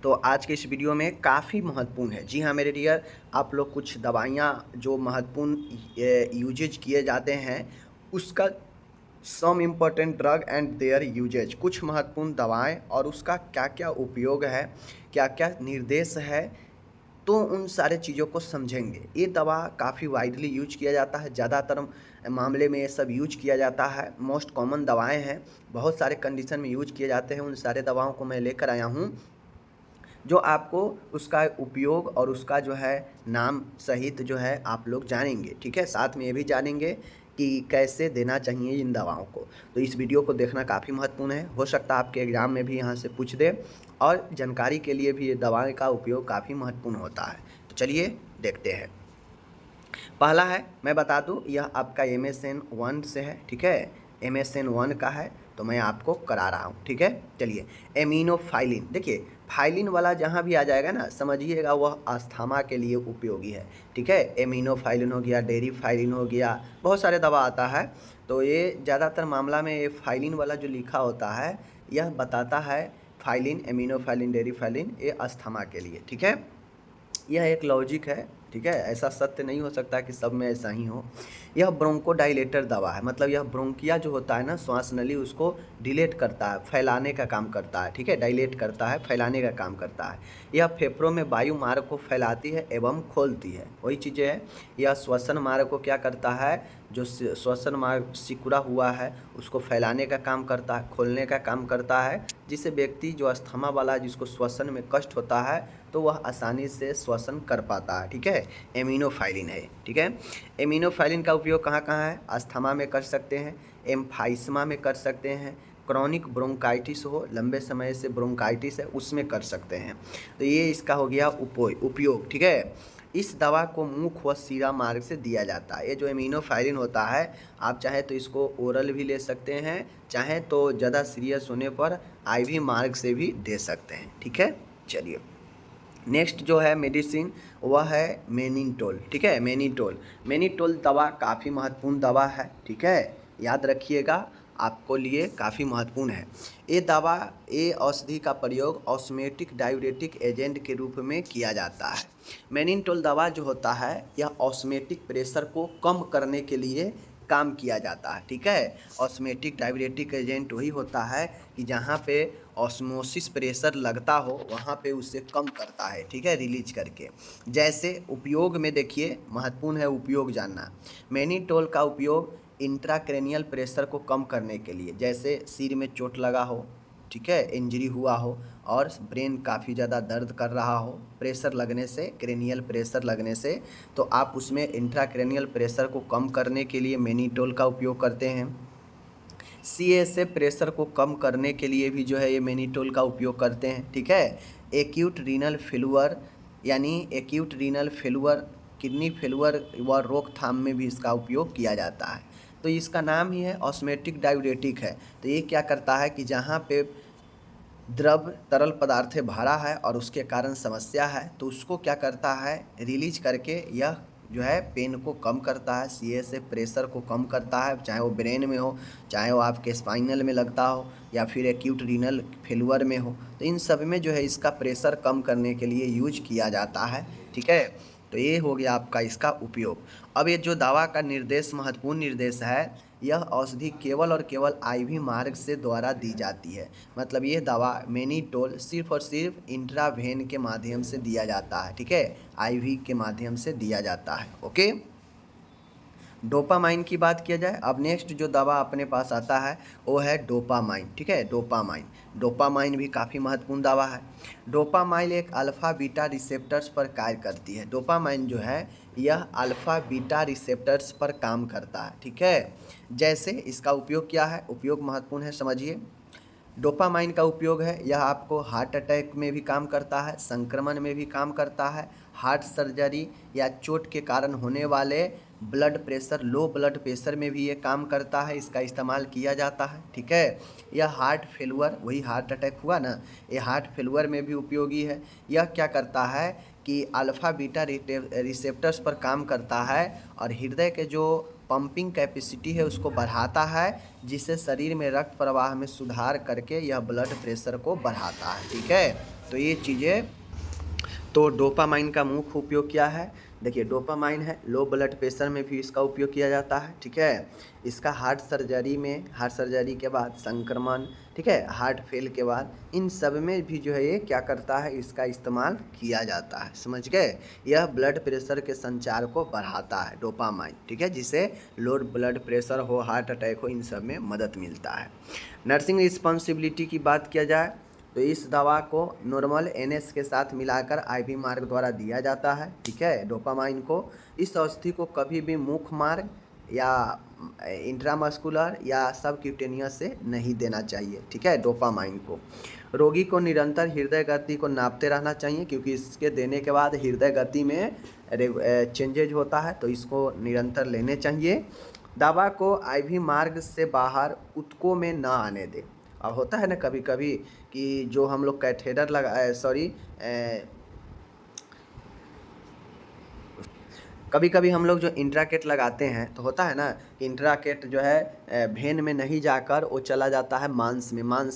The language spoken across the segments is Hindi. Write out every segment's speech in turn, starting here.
तो आज के इस वीडियो में काफ़ी महत्वपूर्ण है। जी हाँ मेरे डियर, आप लोग कुछ दवाइयाँ जो महत्वपूर्ण यूजेज किए जाते हैं उसका some important drug and their uses, कुछ महत्वपूर्ण दवाएं और उसका क्या क्या उपयोग है, क्या क्या निर्देश है, तो उन सारे चीज़ों को समझेंगे। ये दवा काफ़ी वाइडली यूज किया जाता है, ज़्यादातर मामले में ये सब यूज किया जाता है। मोस्ट कॉमन दवाएं हैं, बहुत सारे कंडीशन में यूज किए जाते हैं। उन सारे दवाओं को मैं लेकर आया हूँ जो आपको उसका उपयोग और उसका जो है नाम सहित जो है आप लोग जानेंगे। ठीक है, साथ में ये भी जानेंगे कि कैसे देना चाहिए इन दवाओं को। तो इस वीडियो को देखना काफ़ी महत्वपूर्ण है, हो सकता है आपके एग्ज़ाम में भी यहाँ से पूछ दे, और जानकारी के लिए भी ये दवाएं का उपयोग काफ़ी महत्वपूर्ण होता है। तो चलिए देखते हैं। पहला है, मैं बता दूं, यह आपका MSN 1 से है। ठीक है, MSN 1 का है तो मैं आपको करा रहा हूँ। ठीक है, चलिए। एमिनोफाइलिन, देखिए फाइलिन वाला जहाँ भी आ जाएगा ना, समझिएगा वह अस्थमा के लिए उपयोगी है। ठीक है, एमिनोफाइलिन हो गया, डेरिफाइलिन हो गया, बहुत सारे दवा आता है। तो ये ज़्यादातर मामला में ये फाइलिन वाला जो लिखा होता है यह बताता है फाइलिन, एमिनोफाइलिन, डेरिफाइलिन, ये अस्थमा के लिए। ठीक है, यह एक लॉजिक है। ठीक है, ऐसा सत्य नहीं हो सकता कि सब में ऐसा ही हो। यह ब्रोंकोडाइलेटर दवा है, मतलब यह ब्रोंकिया जो होता है ना, श्वास नली, उसको डिलेट करता है, फैलाने का काम करता है। ठीक है, डाइलेट करता है, फैलाने का काम करता है। यह फेफड़ों में वायु मार्ग को फैलाती है एवं खोलती है, वही चीज़ें है। यह श्वसन मार्ग को क्या करता है, जो श्वसन मार्ग सिकुड़ा हुआ है उसको फैलाने का काम करता है, खोलने का काम करता है, जिससे व्यक्ति जो अस्थमा वाला है, जिसको श्वसन में कष्ट होता है, तो वह आसानी से श्वसन कर पाता है। ठीक है, एमिनोफाइलिन है। ठीक है, एमिनोफाइलिन का उपयोग कहाँ कहाँ है, अस्थमा में कर सकते हैं, एम्फाइसमा में कर सकते हैं, क्रॉनिक ब्रोंकाइटिस हो, लंबे समय से ब्रोंकाइटिस है, उसमें कर सकते हैं। तो ये इसका हो गया उपयोग। ठीक है, इस दवा को मुख व सीरा मार्ग से दिया जाता है। ये जो एमिनोफाइलिन होता है, आप चाहे तो इसको ओरल भी ले सकते हैं, चाहे तो ज़्यादा सीरियस होने पर IV मार्ग से भी दे सकते हैं। ठीक है, चलिए नेक्स्ट जो है मेडिसिन वह है मेनिटोल। ठीक है, मेनिटोल दवा काफ़ी महत्वपूर्ण दवा है। ठीक है, याद रखिएगा, आपको लिए काफ़ी महत्वपूर्ण है। ये औषधि का प्रयोग ऑस्मेटिक डायूरेटिक एजेंट के रूप में किया जाता है। मेनिटोल दवा जो होता है यह ऑस्मेटिक प्रेशर को कम करने के लिए काम किया जाता है। ठीक है, ऑस्मेटिक डायूरेटिक एजेंट वही होता है कि जहाँ पे ऑस्मोसिस प्रेशर लगता हो वहाँ पे उसे कम करता है। ठीक है, रिलीज करके। जैसे उपयोग में देखिए, महत्वपूर्ण है उपयोग जानना। मेनिटोल का उपयोग इंट्राक्रेनियल प्रेशर को कम करने के लिए, जैसे सिर में चोट लगा हो, ठीक है, इंजरी हुआ हो और ब्रेन काफ़ी ज़्यादा दर्द कर रहा हो प्रेशर लगने से, क्रेनियल प्रेशर लगने से, तो आप उसमें इंट्राक्रेनियल प्रेशर को कम करने के लिए मेनिटोल का उपयोग करते हैं। CSF प्रेशर को कम करने के लिए भी जो है ये मेनिटोल का उपयोग करते हैं। ठीक है, एक्यूट रीनल फेलुअर, यानी acute renal failure, kidney failure व रोकथाम में भी इसका उपयोग किया जाता है। तो इसका नाम ही है ऑस्मेटिक डायूरेटिक है। तो ये क्या करता है कि जहाँ पे द्रव तरल पदार्थ भरा है और उसके कारण समस्या है, तो उसको क्या करता है, रिलीज करके यह जो है पेन को कम करता है, CSF प्रेशर को कम करता है, चाहे वो ब्रेन में हो, चाहे वो आपके स्पाइनल में लगता हो, या फिर एक्यूट रीनल फेलुअर में हो। तो इन सब में जो है इसका प्रेशर कम करने के लिए यूज किया जाता है। ठीक है, तो ये हो गया आपका इसका उपयोग। अब ये जो दवा का निर्देश, महत्वपूर्ण निर्देश है, यह औषधि केवल और केवल IV मार्ग से द्वारा दी जाती है। मतलब ये दवा मेनिटोल सिर्फ और सिर्फ इंट्रावेन के माध्यम से दिया जाता है। ठीक है, IV के माध्यम से दिया जाता है। ओके, डोपामाइन की बात किया जाए, अब नेक्स्ट जो दवा अपने पास आता है वो है डोपामाइन। ठीक है, डोपामाइन भी काफ़ी महत्वपूर्ण दवा है। डोपामाइन एक अल्फ़ा बीटा रिसेप्टर्स पर कार्य करती है। डोपामाइन जो है यह अल्फ़ा बीटा रिसेप्टर्स पर काम करता है। ठीक है, जैसे इसका उपयोग क्या है, उपयोग महत्वपूर्ण है, समझिए। डोपामाइन का उपयोग है, यह आपको हार्ट अटैक में भी काम करता है, संक्रमण में भी काम करता है, हार्ट सर्जरी या चोट के कारण होने वाले blood pressure, low blood pressure में भी ये काम करता है, इसका इस्तेमाल किया जाता है। ठीक है, यह हार्ट फेलुअर, वही हार्ट अटैक हुआ ना, ये हार्ट फेलुअर में भी उपयोगी है। यह क्या करता है कि अल्फ़ा बीटा रिसेप्टर्स पर काम करता है और हृदय के जो पंपिंग कैपेसिटी है उसको बढ़ाता है, जिससे शरीर में रक्त प्रवाह में सुधार करके यह ब्लड प्रेशर को बढ़ाता है। ठीक है, तो ये चीज़ें, तो डोपामाइन का मुख्य उपयोग क्या है? देखिए, डोपामाइन है, लो ब्लड प्रेशर में भी इसका उपयोग किया जाता है, ठीक है। इसका हार्ट सर्जरी के बाद संक्रमण, ठीक है, हार्ट फेल के बाद, इन सब में भी जो है ये क्या करता है, इसका इस्तेमाल किया जाता है, समझ गए। यह ब्लड प्रेशर के संचार को बढ़ाता है डोपामाइन, ठीक है, जिससे लो ब्लड प्रेशर हो, हार्ट अटैक हो, इन सब में मदद मिलता है। नर्सिंग रिस्पॉन्सिबिलिटी की बात किया जाए तो इस दवा को नॉर्मल एनएस के साथ मिलाकर आईवी मार्ग द्वारा दिया जाता है, ठीक है। डोपामाइन को इस औषधि को कभी भी मुख मार्ग या इंट्रामस्कुलर या सबक्यूटेनियस से नहीं देना चाहिए, ठीक है। डोपामाइन को रोगी को निरंतर हृदय गति को नापते रहना चाहिए, क्योंकि इसके देने के बाद हृदय गति में चेंजेज होता है, तो इसको निरंतर लेने चाहिए। दवा को आईवी मार्ग से बाहर ऊतकों में न आने दें। अब होता है ना कभी कभी कि जो हम लोग कैथेटर कभी कभी हम लोग जो इंट्राकेट लगाते हैं तो होता है ना कि इंट्राकेट जो है भेन में नहीं जाकर वो चला जाता है मांस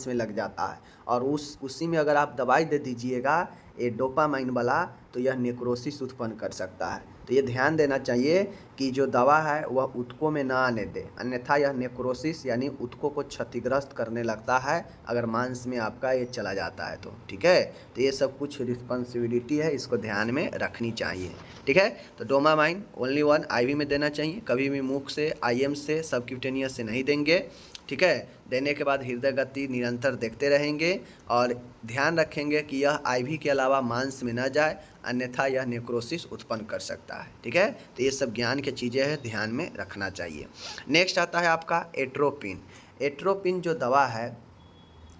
में लग जाता है, और उसी में अगर आप दवाई दे दीजिएगा ये डोपामाइन वाला, तो यह नेक्रोसिस उत्पन्न कर सकता है। तो ये ध्यान देना चाहिए कि जो दवा है वह ऊतकों में ना आने दे, अन्यथा यह नेक्रोसिस यानी ऊतकों को क्षतिग्रस्त करने लगता है अगर मांस में आपका ये चला जाता है तो, ठीक है। तो ये सब कुछ रिस्पॉन्सिबिलिटी है, इसको ध्यान में रखनी चाहिए, ठीक है। तो डोपामाइन ओनली वन आईवी में देना चाहिए, कभी भी मुख से, आईएम से, सबक्यूटेनियस से नहीं देंगे, ठीक है। देने के बाद हृदय गति निरंतर देखते रहेंगे और ध्यान रखेंगे कि यह आईवी के अलावा मांस में न जाए, अन्यथा यह नेक्रोसिस उत्पन्न कर सकता है, ठीक है। तो ये सब ज्ञान की चीज़ें हैं, ध्यान में रखना चाहिए। नेक्स्ट आता है आपका एट्रोपिन। एट्रोपिन जो दवा है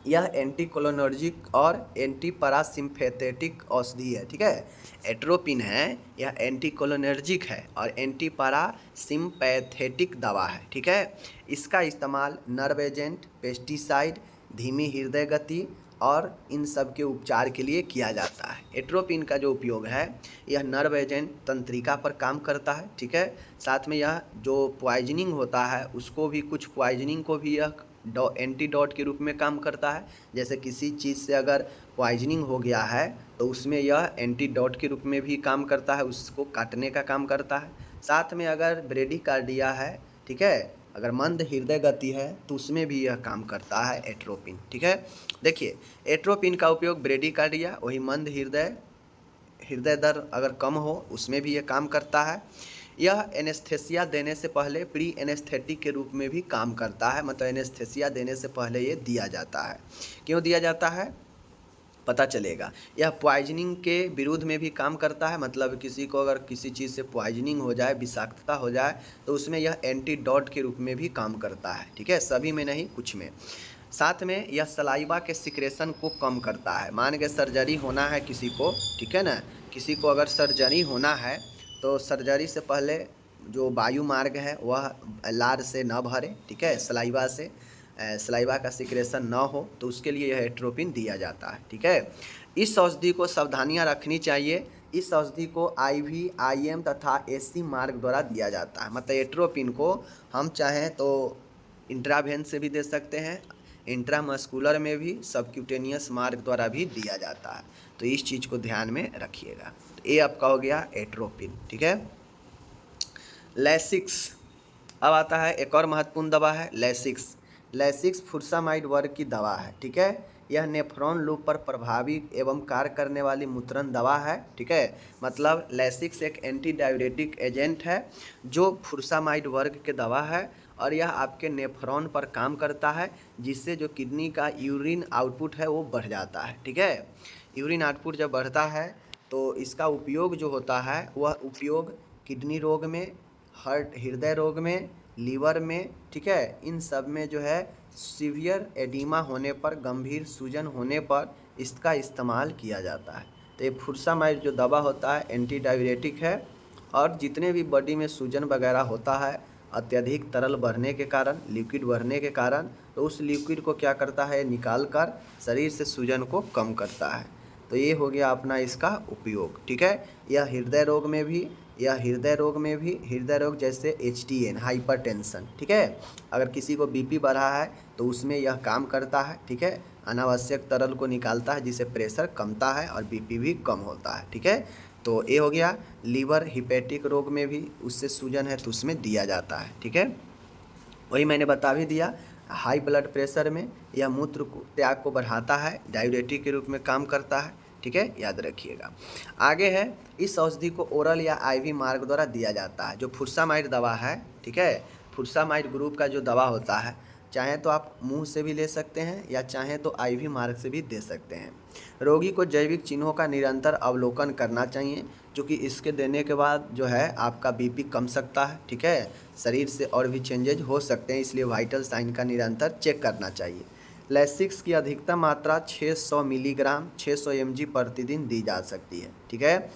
यह एंटीकोलिनर्जिक और एंटी पैरासिम्पैथेटिक औषधि है, ठीक है। एट्रोपिन है, यह एंटीकोलिनर्जिक है और एंटी पैरासिम्पैथेटिक दवा है, ठीक है। इसका इस्तेमाल नर्व एजेंट, पेस्टिसाइड, धीमी हृदय गति और इन सब के उपचार के लिए किया जाता है। एट्रोपिन का जो उपयोग है यह नर्व एजेंट तंत्रिका पर काम करता है, ठीक है। साथ में यह जो पॉइजनिंग होता है उसको भी, कुछ पॉइजनिंग को भी यह एंटीडोट के रूप में काम करता है। जैसे किसी चीज़ से अगर पॉइजनिंग हो गया है तो उसमें यह एंटीडोट के रूप में भी काम करता है, उसको काटने का काम करता है। साथ में अगर ब्रेडिकार्डिया है, ठीक है, अगर मंद हृदय गति है तो उसमें भी यह काम करता है एट्रोपिन, ठीक है। देखिए, एट्रोपिन का उपयोग ब्रेडिकार्डिया, वही मंद हृदय दर अगर कम हो उसमें भी यह काम करता है। यह एनेस्थेसिया देने से पहले प्री एनेस्थेटिक के रूप में भी काम करता है, मतलब एनेस्थेसिया देने से पहले ये दिया जाता है। क्यों दिया जाता है पता चलेगा। यह पॉइजनिंग के विरुद्ध में भी काम करता है, मतलब किसी को अगर किसी चीज़ से पॉइजनिंग हो जाए, विषाक्तता हो जाए, तो उसमें यह एंटीडोट के रूप में भी काम करता है, ठीक है, सभी में नहीं, कुछ में। साथ में यह सलाइवा के सिक्रेशन को कम करता है। मान के सर्जरी होना है किसी को, ठीक है ना, किसी को अगर सर्जरी होना है तो सर्जरी से पहले जो वायु मार्ग है वह लार से न भरे, ठीक है, सलाइवा से सलाइवा का सिक्रेशन न हो, तो उसके लिए यह एट्रोपिन दिया जाता है, ठीक है। इस औषधि को सावधानियां रखनी चाहिए। इस औषधि को आईवी, आईएम तथा एसी मार्ग द्वारा दिया जाता है। मतलब एट्रोपिन को हम चाहें तो इंट्रावेन से भी दे सकते हैं, इंट्रामस्कुलर में भी, सबक्यूटेनियस मार्ग द्वारा भी दिया जाता है। तो इस चीज़ को ध्यान में रखिएगा। तो ये आपका हो गया एट्रोपिन, ठीक है। लैसिक्स, अब आता है एक और महत्वपूर्ण दवा है लैसिक्स। लैसिक्स फुरसामाइड वर्ग की दवा है, ठीक है। यह नेफ्रॉन लूप पर प्रभावी एवं कार्य करने वाली मुद्रण दवा है, ठीक है। मतलब लैसिक्स एक एंटी डाययूरेटिक एजेंट है जो फुरसामाइड वर्ग के दवा है, और यह आपके नेफ्रॉन पर काम करता है, जिससे जो किडनी का यूरिन आउटपुट है वो बढ़ जाता है, ठीक है। यूरिन आउटपुट जब बढ़ता है तो इसका उपयोग जो होता है वह उपयोग किडनी रोग में, हृदय रोग में, लीवर में, ठीक है, इन सब में जो है सीवियर एडिमा होने पर, गंभीर सूजन होने पर इसका इस्तेमाल किया जाता है। तो ये फुरसामाइड जो दवा होता है एंटी डाययूरेटिक है, और जितने भी बॉडी में सूजन वगैरह होता है अत्यधिक तरल बढ़ने के कारण, लिक्विड बढ़ने के कारण, तो उस लिक्विड को क्या करता है, निकाल कर शरीर से सूजन को कम करता है। तो ये हो गया अपना इसका उपयोग, ठीक है। यह हृदय रोग में भी, हृदय रोग जैसे HTN, हाइपरटेंशन, ठीक है, अगर किसी को BP बढ़ा है तो उसमें यह काम करता है, ठीक है। अनावश्यक तरल को निकालता है, जिससे प्रेशर कमता है और बीपी भी कम होता है। ठीक है, तो ये हो गया। लीवर हिपैटिक रोग में भी उससे सूजन है तो उसमें दिया जाता है। ठीक है, वही मैंने बता भी दिया। हाई ब्लड प्रेशर में यह त्याग को बढ़ाता है, डाययूरेटिक के रूप में काम करता है। ठीक है, याद रखिएगा। आगे है, इस औषधि को ओरल या आईवी मार्ग द्वारा दिया जाता है। जो फुरसामाइड दवा है, ठीक है, फुरसामाइड ग्रुप का जो दवा होता है, चाहे तो आप मुंह से भी ले सकते हैं या चाहे तो आईवी मार्ग से भी दे सकते हैं। रोगी को जैविक चिन्हों का निरंतर अवलोकन करना चाहिए, क्योंकि इसके देने के बाद जो है आपका बीपी कम सकता है। ठीक है, शरीर से और भी चेंजेज हो सकते हैं, इसलिए वाइटल साइन का निरंतर चेक करना चाहिए। लैसिक्स की अधिकतम मात्रा 600 मिलीग्राम 600 mg प्रतिदिन दी जा सकती है। ठीक है,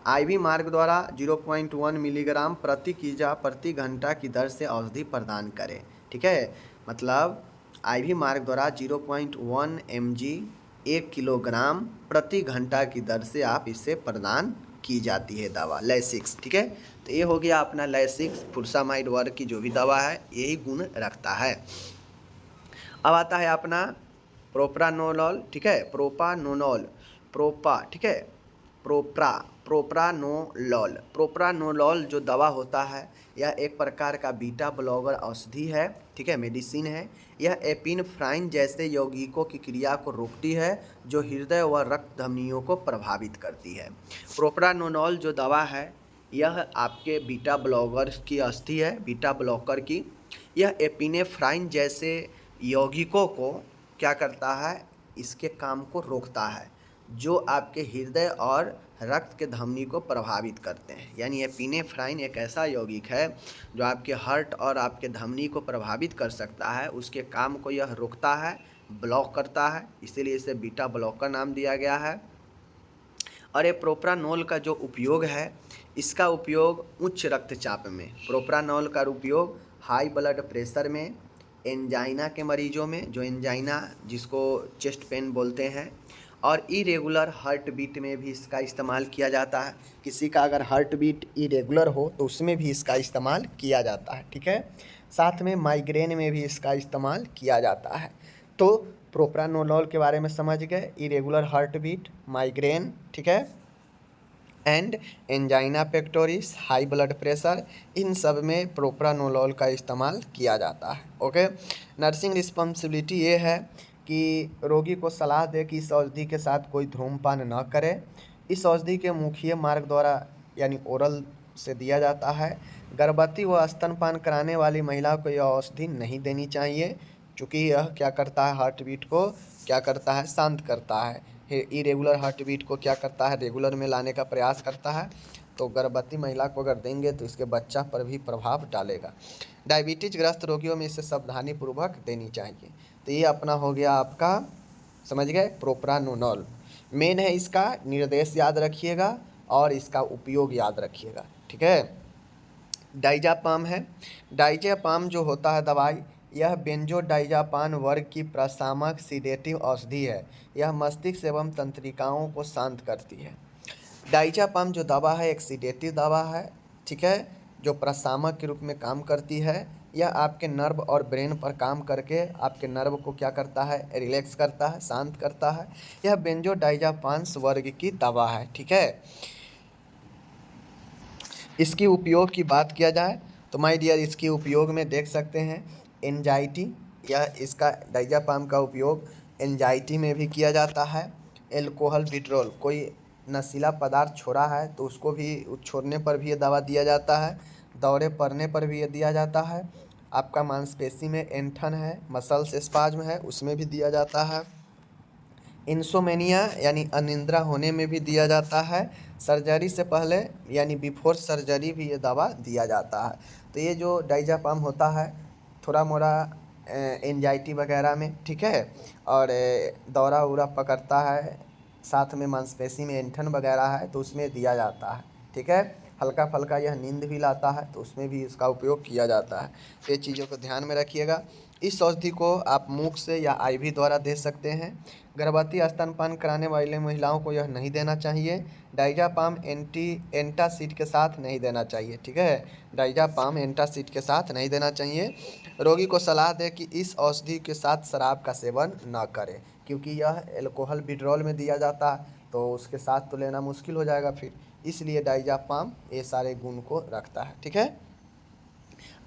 आईवी मार्ग द्वारा 0.1 मिलीग्राम प्रति घंटा की दर से औषधि प्रदान करें। ठीक है, मतलब आईवी मार्ग द्वारा 0.1 mg 1 किलोग्राम प्रति घंटा की दर से आप इसे प्रदान की जाती है दवा लैसिक्स। ठीक है, तो ये हो गया अपना लैसिक्स। फुरसामाइड वर्ग की जो भी दवा है यही गुण रखता है। अब आता है अपना प्रोप्रानोलॉल। ठीक है, प्रोपानोलॉल, ठीक है, प्रोप्रानोलॉल। प्रोप्रानोलॉल जो दवा होता है यह एक प्रकार का बीटा ब्लॉकर औषधि है। ठीक है, मेडिसिन है। यह एपिनेफ्राइन जैसे यौगिकों की क्रिया को रोकती है, जो हृदय व रक्त धमनियों को प्रभावित करती है। प्रोप्रानोलॉल जो दवा है यह आपके बीटा ब्लॉकर की औषधि है, बीटा ब्लॉकर की। यह एपिनेफ्राइन जैसे यौगिकों को क्या करता है, इसके काम को रोकता है, जो आपके हृदय और रक्त के धमनी को प्रभावित करते हैं। यानी एपिनेफ्राइन एक ऐसा यौगिक है जो आपके हार्ट और आपके धमनी को प्रभावित कर सकता है, उसके काम को यह रोकता है, ब्लॉक करता है, इसीलिए इसे बीटा ब्लॉकर नाम दिया गया है। और ये प्रोप्रानोल का जो उपयोग है, इसका उपयोग उच्च रक्तचाप में, प्रोप्रानोल का उपयोग हाई ब्लड प्रेशर में, एंजाइना के मरीजों में, जो एंजाइना जिसको चेस्ट पेन बोलते हैं, और इरेगुलर हार्ट बीट में भी इसका इस्तेमाल किया जाता है। किसी का अगर हार्ट बीट इरेगुलर हो तो उसमें भी इसका इस्तेमाल किया जाता है। ठीक है, साथ में माइग्रेन में भी इसका इस्तेमाल किया जाता है। तो प्रोप्रानोलॉल के बारे में समझ गए, इरेगुलर हार्ट बीट, माइग्रेन, ठीक है, and angina pectoris, high blood pressure, इन सब में प्रोप्रानोलॉल का इस्तेमाल किया जाता है। ओके, नर्सिंग रिस्पॉन्सिबिलिटी ये है कि रोगी को सलाह दे कि इस औषधि के साथ कोई धूम्रपान न करे। इस औषधि के मुखीय मार्ग द्वारा यानी ओरल से दिया जाता है। गर्भवती व स्तनपान कराने वाली महिला को यह औषधि नहीं देनी चाहिए, क्योंकि यह क्या करता है, हार्ट बीट को क्या करता है, शांत करता है। इरेगुलर हार्ट बीट को क्या करता है, रेगुलर में लाने का प्रयास करता है। तो गर्भवती महिला को अगर देंगे तो इसके बच्चा पर भी प्रभाव डालेगा। डायबिटीज ग्रस्त रोगियों में इसे सावधानी पूर्वक देनी चाहिए। तो ये अपना हो गया आपका, समझ गए, प्रोप्रानोलॉल। मेन है, इसका निर्देश याद रखिएगा और इसका उपयोग याद रखिएगा। ठीक है, डाइजापाम है। डाइजापाम जो होता है दवाई, यह बेंजोडाइजापान वर्ग की प्रशामक सीडेटिव औषधि है। यह मस्तिष्क एवं तंत्रिकाओं को शांत करती है। डाइजापाम जो दवा है एक सीडेटिव दवा है। ठीक है, जो प्रशामक के रूप में काम करती है। यह आपके नर्व और ब्रेन पर काम करके आपके नर्व को क्या करता है, रिलैक्स करता है, शांत करता है। यह बेंजोडाइजापान वर्ग की दवा है। ठीक है, इसकी उपयोग की बात किया जाए तो माय डियर, इसके उपयोग में देख सकते हैं एंजाइटी, या इसका डाइजापाम का उपयोग एंजाइटी में भी किया जाता है। एल्कोहल विड्रॉल, कोई नशीला पदार्थ छोड़ा है तो उसको भी छोड़ने पर भी ये दवा दिया जाता है। दौरे पड़ने पर भी ये दिया जाता है। आपका मांसपेशी में ऐंठन है, मसल्स स्पाज्म है, उसमें भी दिया जाता है। इंसोमेनिया यानी अनिद्रा होने में भी दिया जाता है। सर्जरी से पहले यानी बिफोर सर्जरी भी ये दवा दिया जाता है। तो ये जो डाइजापाम होता है थोड़ा मोड़ा एंजाइटी वगैरह में, ठीक है, और दौरा उरा पकड़ता है, साथ में मांसपेशी में ऐंठन वगैरह है तो उसमें दिया जाता है। ठीक है, हल्का फल्का यह नींद भी लाता है तो उसमें भी इसका उपयोग किया जाता है। तो ये चीज़ों को ध्यान में रखिएगा। इस औषधि को आप मुख से या आईवी द्वारा दे सकते हैं। गर्भवती स्तनपान कराने वाली महिलाओं को यह नहीं देना चाहिए। डाइजापाम एंटासिड के साथ नहीं देना चाहिए। ठीक है, डाइजापाम एंटासिड के साथ नहीं देना चाहिए। रोगी को सलाह दें कि इस औषधि के साथ शराब का सेवन न करें, क्योंकि यह एल्कोहल विड्रॉल में दिया जाता है, तो उसके साथ तो लेना मुश्किल हो जाएगा फिर, इसलिए डाइजापाम ये सारे गुण को रखता है। ठीक है,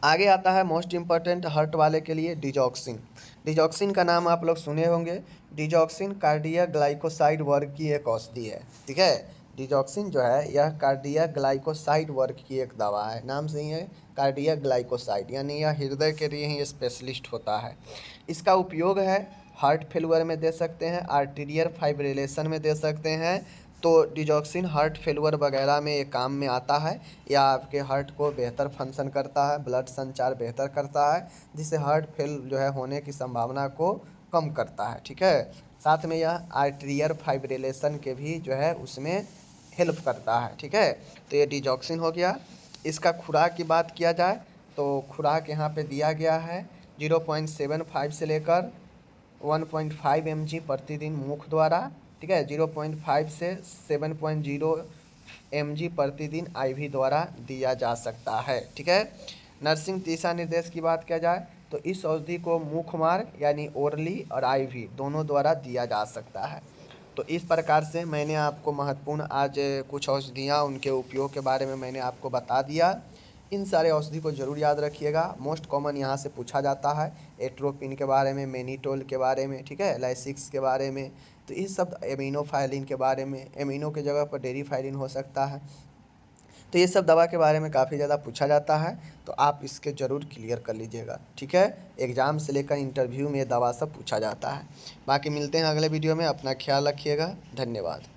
आगे आता है मोस्ट इम्पॉर्टेंट हार्ट वाले के लिए डिजॉक्सिन। डिजॉक्सिन का नाम आप लोग सुने होंगे। डिजॉक्सिन कार्डियक ग्लाइकोसाइड वर्ग की एक औषधि है। ठीक है, डिजॉक्सिन जो है यह कार्डियक ग्लाइकोसाइड वर्ग की एक दवा है, नाम से ही है कार्डियक ग्लाइकोसाइड, यानी यह हृदय के लिए ही स्पेशलिस्ट होता है। इसका उपयोग है हार्ट फेलुअर में दे सकते हैं, आर्टीरियल फाइब्रिलेशन में दे सकते हैं। तो डिजॉक्सिन हार्ट फेलुअर वगैरह में ये काम में आता है, या आपके हार्ट को बेहतर फंक्शन करता है, ब्लड संचार बेहतर करता है, जिससे हार्ट फेल जो है होने की संभावना को कम करता है। ठीक है, साथ में यह आर्टीरियल फाइब्रिलेशन के भी जो है उसमें हेल्प करता है। ठीक है, तो ये डिजॉक्सिन हो गया। इसका खुराक की बात किया जाए तो खुराक यहाँ पे दिया गया है 0.75 से लेकर 1.5 mg प्रतिदिन मुख द्वारा। ठीक है, 0.5 से 7.0 mg प्रतिदिन IV द्वारा दिया जा सकता है। ठीक है, नर्सिंग दिशा निर्देश की बात किया जाए तो इस औषधि को मुख मार्ग यानी ओरली और IV दोनों द्वारा दिया जा सकता है। तो इस प्रकार से मैंने आपको महत्वपूर्ण आज कुछ औषधियाँ उनके उपयोग के बारे में मैंने आपको बता दिया। इन सारे औषधि को ज़रूर याद रखिएगा। मोस्ट कॉमन यहाँ से पूछा जाता है एट्रोपिन के बारे में, मेनिटोल के बारे में, ठीक है, लाइसिक्स के बारे में। तो इस सब एमिनोफाइलिन के बारे में, एमिनो के जगह पर डेरिफाइलिन हो सकता है। तो ये सब दवा के बारे में काफ़ी ज़्यादा पूछा जाता है, तो आप इसके ज़रूर क्लियर कर लीजिएगा। ठीक है, एग्ज़ाम से लेकर इंटरव्यू में ये दवा सब पूछा जाता है। बाकी मिलते हैं अगले वीडियो में, अपना ख्याल रखिएगा। धन्यवाद।